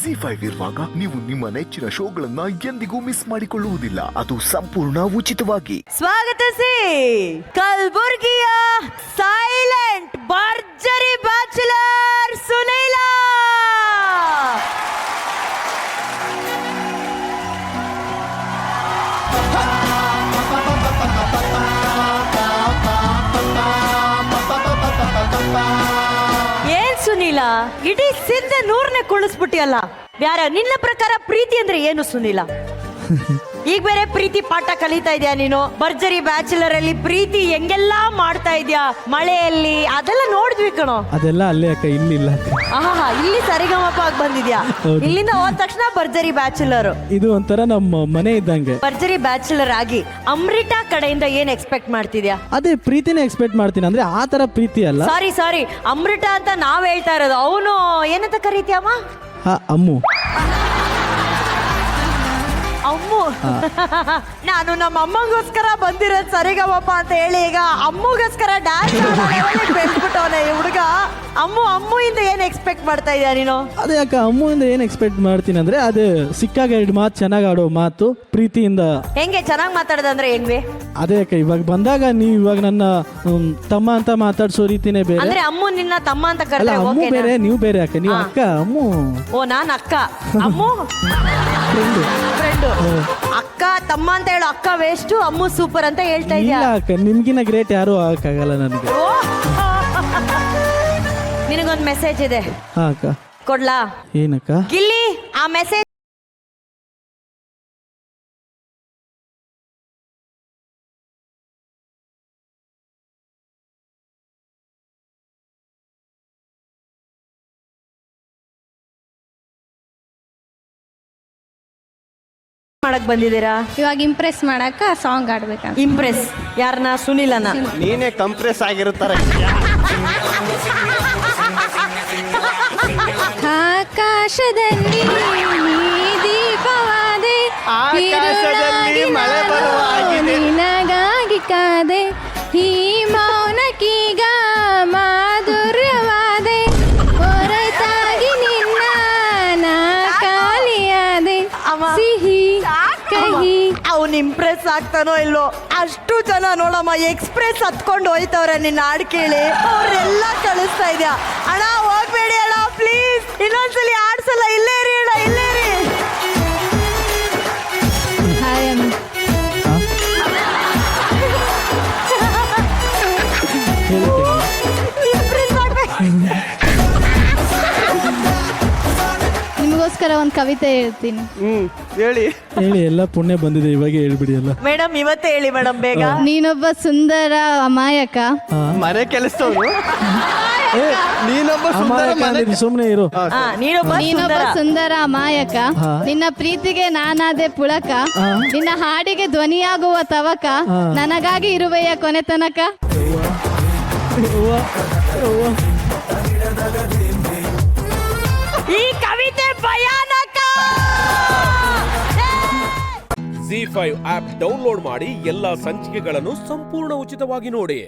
ZEE5 ಇರುವಾಗ ನೀವು ನಿಮ್ಮ ನೆಚ್ಚಿನ ಶೋಗಳನ್ನ ಎಂದಿಗೂ ಮಿಸ್ ಮಾಡಿಕೊಳ್ಳುವುದಿಲ್ಲ. ಅದು ಸಂಪೂರ್ಣ ಉಚಿತವಾಗಿ. ಸ್ವಾಗತಿಸಿ ಕಲಬುರ್ಗಿಯ ಸೈಲೆಂಟ್ ಭರ್ಜರಿ ಬ್ಯಾಚುಲರ್ ಸುನೀಲ. ಏನ್ ಸುನೀಲ, ಇಡೀ ಸಿಂಧ ನೂರ್ನೆ ಕುಳಿಸ್ಬಿಟ್ಟಿಯಲ್ಲ. ಯಾರ ನಿನ್ನ ಪ್ರಕಾರ ಪ್ರೀತಿ ಅಂದ್ರೆ ಏನು ಸುನೀಲ? ಈಗ ಬೇರೆ ಪ್ರೀತಿ ಪಾಠ ಕಲಿತಾ ಇದೆಯಾ ನೀನು? ಭರ್ಜರಿ ಬ್ಯಾಚುಲರ್ ಅಲ್ಲಿ ಪ್ರೀತಿ ಹೆಂಗೆಲ್ಲಾ ಮಾಡ್ತಾ ಇದ್ಯಾ, ಮಳೆಯಲ್ಲಿ ಅದೆಲ್ಲ ನೋಡಿದ್ವಿ ಕಣೋ. ಅದೆಲ್ಲ ಅಲ್ಲೇ ಅಕ್ಕ, ಇಲ್ಲಿಲ್ಲ. ಆಹಾ, ಇಲ್ಲಿ ಸರಿಗಮಪ ಆಗಿ ಬಂದಿದ್ಯಾ. ಇಲ್ಲಿಂದ ಹೋದ ತಕ್ಷಣ ಭರ್ಜರಿ ಬ್ಯಾಚುಲರ್. ಇದು ಒಂಥರ ನಮ್ಮ ಮನೆ ಇದ್ದಂಗೆ. ಭರ್ಜರಿ ಬ್ಯಾಚುಲರ್ ಆಗಿ ಅಮೃತ ಕಡೆಯಿಂದ ಏನ್ ಎಕ್ಸ್ಪೆಕ್ಟ್ ಮಾಡ್ತಿದ್ಯಾ? ಅದೇ ಪ್ರೀತಿನೇ ಎಕ್ಸ್ಪೆಕ್ಟ್ ಮಾಡ್ತೀನಿ. ಅಂದ್ರೆ ಆ ತರ ಪ್ರೀತಿ ಅಲ್ಲ. ಸಾರಿ ಅಮೃತ ಅಂತ ನಾವ್ ಹೇಳ್ತಾ ಇರೋದು. ಅವನು ಏನಂತ ಕರೀತೀಯಮ್ಮ? ಅಮ್ಮು. ಅಮ್ಮು. ನಾನು ನಮ್ಮ ಅಮ್ಮಗೋಸ್ಕರ ಬಂದಿರೋದು ಸರಿಗಮಪ ಅಂತ ಹೇಳಿ ಈಗ ಅಮ್ಮಗೋಸ್ಕರ ಡ್ಯಾನ್ಸ್ ಬೆಳೆದ್ಬಿಟ್ಟವನೆ ಹುಡುಗ. ಅಮ್ಮು ಇಂದ ಏನ್ ಎಕ್ಸ್ಪೆಕ್ಟ್ ಮಾಡ್ತಾ ಇದೀಯ ನೀನು? ಅದೇ ಅಕ್ಕ, ಅಮ್ಮುವಿಂದ ಏನ್ ಎಕ್ಸ್ಪೆಕ್ಟ್ ಮಾಡ್ತೀನಿ ಅಂದ್ರೆ ಅದು ಸಿಕ್ಕಾಗ 2 ಮಾತು ಚೆನ್ನಾಗಿ ಆಡೋ ಮಾತು ಪ್ರೀತಿಯಿಂದ. ಹೆಂಗೆ ಚೆನ್ನಾಗಿ ಮಾತಾಡೋದಂದ್ರೆ ಹೆಂಗ್ವಿ? ಅದೇ ಅಕ್ಕ, ಇವಾಗ ಬಂದಾಗ ನೀವು ಇವಾಗ ನನ್ನ ತಮ್ಮ ಅಂತ ಮಾತಾಡ್ಸೋ ರೀತಿನೇ ಬೇರೆ. ಅಂದ್ರೆ ಅಮ್ಮು ನಿನ್ನ ತಮ್ಮ ಅಂತ ಅಲ್ಲ, ಕರೆದ್ರೆ ಅಮ್ಮು ಬೇರೆ, ನೀವು ಬೇರೆ ಅಕ್ಕ. ನೀವು ಅಕ್ಕ, ಅಮ್ಮು. ಓ, ನಾನ್ ಅಕ್ಕ, ಅಮ್ಮು ಫ್ರೆಂಡ್. ಅಕ್ಕ ತಮ್ಮ ಅಂತ ಹೇಳು. ಅಕ್ಕ ವೇಸ್ಟ್, ಅಮ್ಮು ಸೂಪರ್ ಅಂತ ಹೇಳ್ತಾ ಇದೀಯ. ಇಲ್ಲ ಅಕ್ಕ, ನಿಮ್ಗಿನ ಗ್ರೇಟ್ ಯಾರು ಆಗಕ್ಕಾಗಲ್ಲ ನನಗೆ. ನಿನಗೊಂದು ಮೆಸೇಜ್ ಇದೆ. ಹಾ ಅಕ್ಕ. ಕೊಡ್ಲಾ? ಏನಕ್ಕ? ಗಿಲ್ಲಿ, ಆ ಮೆಸೇಜ್ ಮಾಡಕ್ ಬಂದಿದ್ದೀರಾ? ಇವಾಗ ಇಂಪ್ರೆಸ್ ಮಾಡಕ ಸಾಂಗ್ ಆಡ್ಬೇಕಂತ. ಇಂಪ್ರೆಸ್ ಯಾರನ್ನ? ಸುನಿಲನ? ನೀನೇ ಕಂಪ್ರೆಸ್ ಆಗಿರುತ್ತಾರೆ. ಆಕಾಶದಲ್ಲಿ ದೀಪವಾದೆ, ಆಕಾಶದಲ್ಲಿ ಮಳೆ ಬರುವಾಗಿದೆ, ನಿನಗಾಗಿ ಕಾದೆ, ಈ ಮೌನಕ್ಕೀಗ ಮಾಧುರ್ಯವಾದೆ, ಹೊರತಾಗಿ ನಿನ್ನ ನಾ ಖಾಲಿಯಾದೆ, ಸಿಹಿ ಕಹಿ. ಅವ್ನು ಇಂಪ್ರೆಸ್ ಆಗ್ತಾನೋ ಇಲ್ಲೋ, ಅಷ್ಟು ಜನ ನೋಡಮ್ಮ ಎಕ್ಸ್ಪ್ರೆಸ್ ಹತ್ಕೊಂಡು ಹೋಯ್ತವ್ರೆ ನಿನ್ನ ಹಾಡು ಕೇಳಿ. ಅವ್ರೆಲ್ಲ ಕಳಿಸ್ತಾ ಇದ್ಯಾ ಅಣ್ಣ, ಹೋಗ್ಬೇಡಿ ಅಣ್ಣ ಪ್ಲೀಸ್, ಇನ್ನೊಂದ್ಸಲಿ ಆಡ್ಸಲ್ಲ, ಇಲ್ಲೇ ರೀ ಅಣ್ಣ, ಇಲ್ಲೇ ರೀ. ಇಂಪ್ರೆಸ್ ಆಗ್ಬೇಕು. ನಿಮಗೋಸ್ಕರ ಒಂದು ಕವಿತೆ ಹೇಳ್ತೀನಿ. ಹೇಳಿ. ಎಲ್ಲ ಪುಣ್ಯ ಬಂದಿದೆ, ಇವಾಗ ಹೇಳ್ಬಿಡಿ ಎಲ್ಲ. ಮೇಡಮ್ ಇವತ್ತೇ ಹೇಳಿ ಮೇಡಮ್ ಬೇಗ. ನೀನೊಬ್ಬ ಸುಂದರ ಅಮಾಯಕ. ಮನೆ ಕೆಲಸದವನು ನೀನೊಬ್ಬ ಸುಂದರ ಮನೆ. ಸುಮ್ನೆ ಇರು. ನೀನೊಬ್ಬ ಸುಂದರ ಅಮಾಯಕ, ನಿನ್ನ ಪ್ರೀತಿಗೆ ನಾನಾದೆ ಪುಳಕ, ನಿನ್ನ ಹಾಡಿಗೆ ಧ್ವನಿಯಾಗುವ ತವಕ, ನನಗಾಗಿ ಇರುವೆಯ ಕೊನೆ ತನಕ. ಈ ಕವಿತೆ ಭಯಾನಕ. ZEE5 ಆಪ್ ಡೌನ್ಲೋಡ್ ಮಾಡಿ ಎಲ್ಲಾ ಸಂಚಿಕೆಗಳನ್ನು ಸಂಪೂರ್ಣ ಉಚಿತವಾಗಿ ನೋಡಿ.